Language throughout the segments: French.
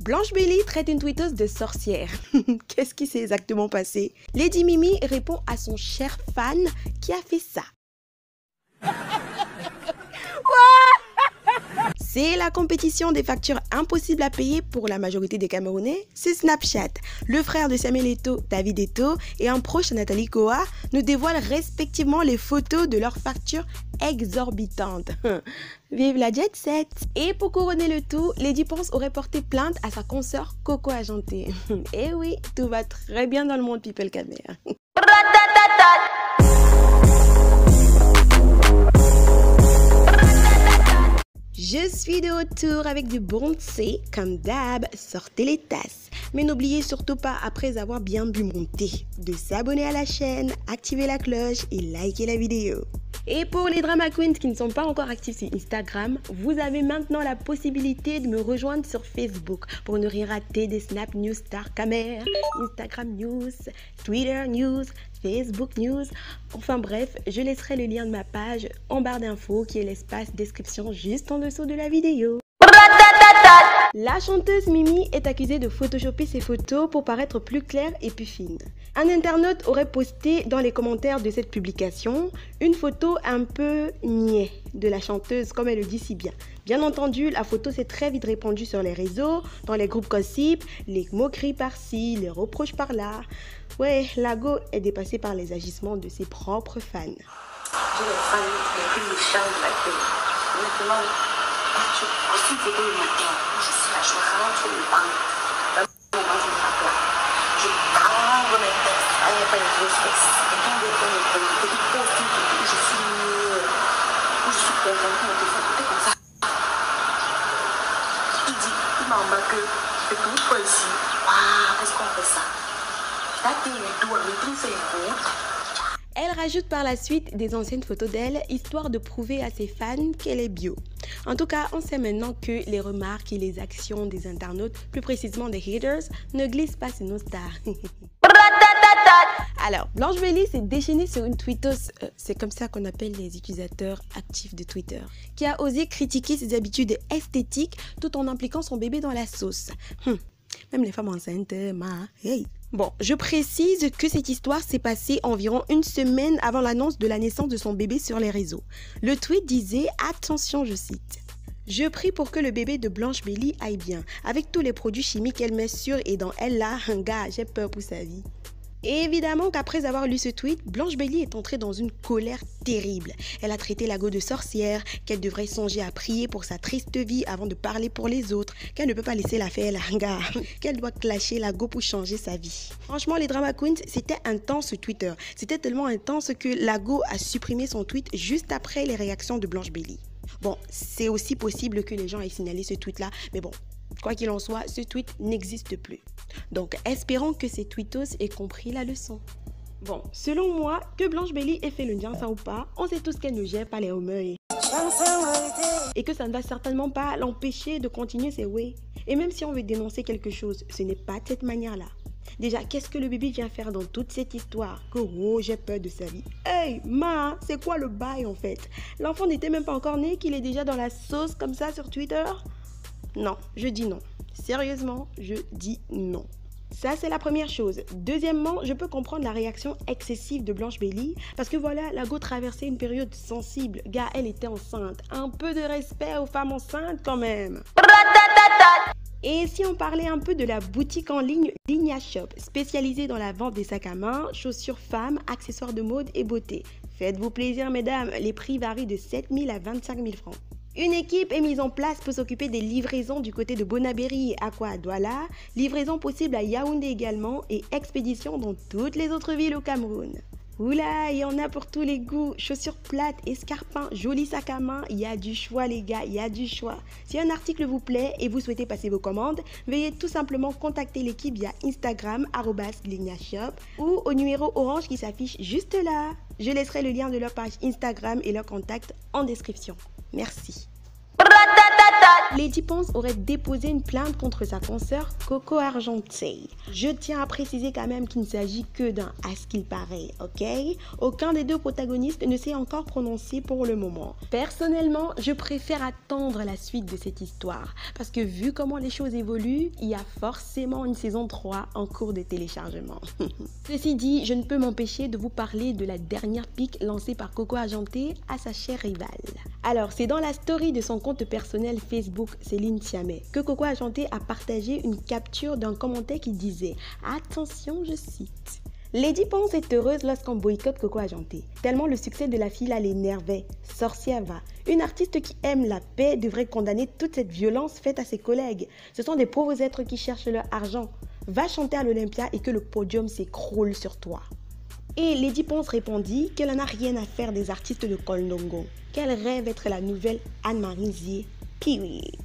Blanche Belly traite une tweeteuse de sorcière. Qu'est-ce qui s'est exactement passé? Lady Mimi répond à son cher fan qui a fait ça. C'est la compétition des factures impossibles à payer pour la majorité des Camerounais. C'est Snapchat. Le frère de Samuel Eto'o, David Eto'o, et un proche, Nathalie Koa, nous dévoilent respectivement les photos de leurs factures exorbitantes. Vive la jet set! Et pour couronner le tout, Lady Ponce aurait porté plainte à sa consoeur Coco Ajanté. Et oui, tout va très bien dans le monde People Camère. Je suis de retour avec du bon thé, comme d'hab, sortez les tasses. Mais n'oubliez surtout pas, après avoir bien bu mon thé, de s'abonner à la chaîne, activer la cloche et liker la vidéo. Et pour les drama queens qui ne sont pas encore actifs sur Instagram, vous avez maintenant la possibilité de me rejoindre sur Facebook pour ne rien rater des Snap News Star Camère, Instagram News, Twitter News, Facebook News. Enfin bref, je laisserai le lien de ma page en barre d'infos qui est l'espace description juste en dessous de la vidéo. La chanteuse Mimi est accusée de photoshopper ses photos pour paraître plus claire et plus fine. Un internaute aurait posté dans les commentaires de cette publication une photo un peu niais de la chanteuse, comme elle le dit si bien. Bien entendu, la photo s'est très vite répandue sur les réseaux, dans les groupes gossip, les moqueries par-ci, les reproches par-là. Ouais, la go est dépassée par les agissements de ses propres fans. J'ai les fans les plus méchants de la télé. Maintenant, je poste une photo le matin. Je suis là, je rentre le banc. Dans mon banc, je me rappelle. Je prends mes textes. Il n'y a pas de grosses fesses. Et quand je prends mes textes, il poste une photo où je suis mieux. Où je suis contente de photo comme ça. Il dit, il m'a embarqué. C'est tout pour ici. Waouh, qu'est-ce qu'on fait ça? That thing you do, everything so good. Elle rajoute par la suite des anciennes photos d'elle, histoire de prouver à ses fans qu'elle est bio. En tout cas, on sait maintenant que les remarques et les actions des internautes, plus précisément des haters, ne glissent pas sur nos stars. Alors, Blanche Belly s'est déchaînée sur une tweeteuse, c'est comme ça qu'on appelle les utilisateurs actifs de Twitter, qui a osé critiquer ses habitudes esthétiques tout en impliquant son bébé dans la sauce. Même les femmes enceintes, hey. Bon, je précise que cette histoire s'est passée environ une semaine avant l'annonce de la naissance de son bébé sur les réseaux. Le tweet disait, attention, je cite, « Je prie pour que le bébé de Blanche Belly aille bien, avec tous les produits chimiques qu'elle met sur et dans elle là, un gars, j'ai peur pour sa vie. » Et évidemment qu'après avoir lu ce tweet, Blanche Belly est entrée dans une colère terrible. Elle a traité la go de sorcière, qu'elle devrait songer à prier pour sa triste vie avant de parler pour les autres, qu'elle ne peut pas laisser la faire la gars, qu'elle doit clasher la go pour changer sa vie. Franchement, les drama queens, c'était intense sur Twitter. C'était tellement intense que la go a supprimé son tweet juste après les réactions de Blanche Belly. Bon, c'est aussi possible que les gens aient signalé ce tweet-là, mais bon, quoi qu'il en soit, ce tweet n'existe plus. Donc, espérons que ces tweetos aient compris la leçon. Bon, selon moi, que Blanche Belly ait fait le Nyansa ou pas, on sait tous qu'elle ne gère pas les rumeurs. Et que ça ne va certainement pas l'empêcher de continuer ses ways. Et même si on veut dénoncer quelque chose, ce n'est pas de cette manière-là. Déjà, qu'est-ce que le bébé vient faire dans toute cette histoire? Que oh, j'ai peur de sa vie. Hey, ma, c'est quoi le bail en fait? L'enfant n'était même pas encore né, qu'il est déjà dans la sauce comme ça sur Twitter? Non, je dis non. Sérieusement, je dis non. Ça, c'est la première chose. Deuxièmement, je peux comprendre la réaction excessive de Blanche Belly parce que voilà, la go traversait une période sensible. Gars, elle était enceinte. Un peu de respect aux femmes enceintes quand même. Et si on parlait un peu de la boutique en ligne Ligna Shop, spécialisée dans la vente des sacs à main, chaussures femmes, accessoires de mode et beauté. Faites-vous plaisir, mesdames, les prix varient de 7 000 à 25 000 francs. Une équipe est mise en place pour s'occuper des livraisons du côté de Bonabéry et Akwa Douala, livraison possible à Yaoundé également et expédition dans toutes les autres villes au Cameroun. Oula, il y en a pour tous les goûts, chaussures plates, escarpins, jolis sacs à main, il y a du choix les gars, il y a du choix. Si un article vous plaît et vous souhaitez passer vos commandes, veuillez tout simplement contacter l'équipe via Instagram @lignashop ou au numéro orange qui s'affiche juste là. Je laisserai le lien de leur page Instagram et leur contact en description. Merci. Lady Ponce aurait déposé une plainte contre sa consoeur Coco Argentée. Je tiens à préciser quand même qu'il ne s'agit que d'un à ce qu'il paraît, ok? Aucun des deux protagonistes ne s'est encore prononcé pour le moment. Personnellement, je préfère attendre la suite de cette histoire parce que vu comment les choses évoluent, il y a forcément une saison 3 en cours de téléchargement. Ceci dit, je ne peux m'empêcher de vous parler de la dernière pique lancée par Coco Argentée à sa chère rivale. Alors, c'est dans la story de son compte personnel Facebook Céline Siamet que Coco Argentée a partagé une capture d'un commentaire qui disait « Attention, je cite ». Lady Ponce est heureuse lorsqu'on boycotte Coco Argentée, tellement le succès de la fille la l'énervait. Sorcière va. Une artiste qui aime la paix devrait condamner toute cette violence faite à ses collègues. Ce sont des pauvres êtres qui cherchent leur argent. Va chanter à l'Olympia et que le podium s'écroule sur toi. Et Lady Ponce répondit qu'elle n'en a rien à faire des artistes de Kolndongo, qu'elle rêve être la nouvelle Anne-Marie Zier. Period.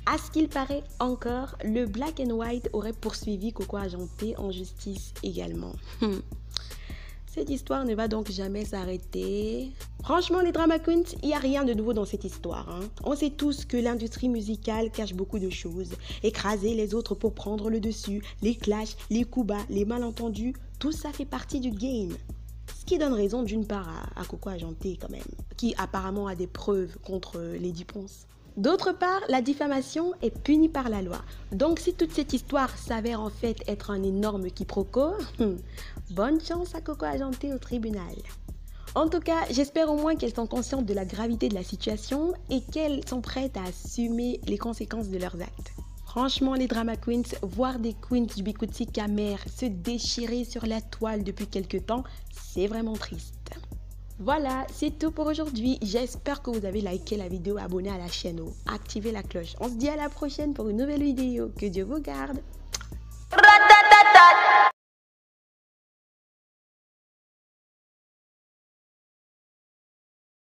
À ce qu'il paraît encore, le Black and White aurait poursuivi Coco Argentée en justice également. Cette histoire ne va donc jamais s'arrêter. Franchement, les drama queens, il n'y a rien de nouveau dans cette histoire. On sait tous que l'industrie musicale cache beaucoup de choses. Écraser les autres pour prendre le dessus, les clashs, les coups bas, les malentendus, tout ça fait partie du game. Ce qui donne raison d'une part à Coco Argentée quand même, qui apparemment a des preuves contre Lady Ponce. D'autre part, la diffamation est punie par la loi. Donc si toute cette histoire s'avère en fait être un énorme quiproquo, bonne chance à Coco Argentée au tribunal. En tout cas, j'espère au moins qu'elles sont conscientes de la gravité de la situation et qu'elles sont prêtes à assumer les conséquences de leurs actes. Franchement, les drama queens, voir des queens du Bikutsi Kamer se déchirer sur la toile depuis quelques temps, c'est vraiment triste. Voilà, c'est tout pour aujourd'hui. J'espère que vous avez liké la vidéo, abonné à la chaîne, activé la cloche. On se dit à la prochaine pour une nouvelle vidéo. Que Dieu vous garde.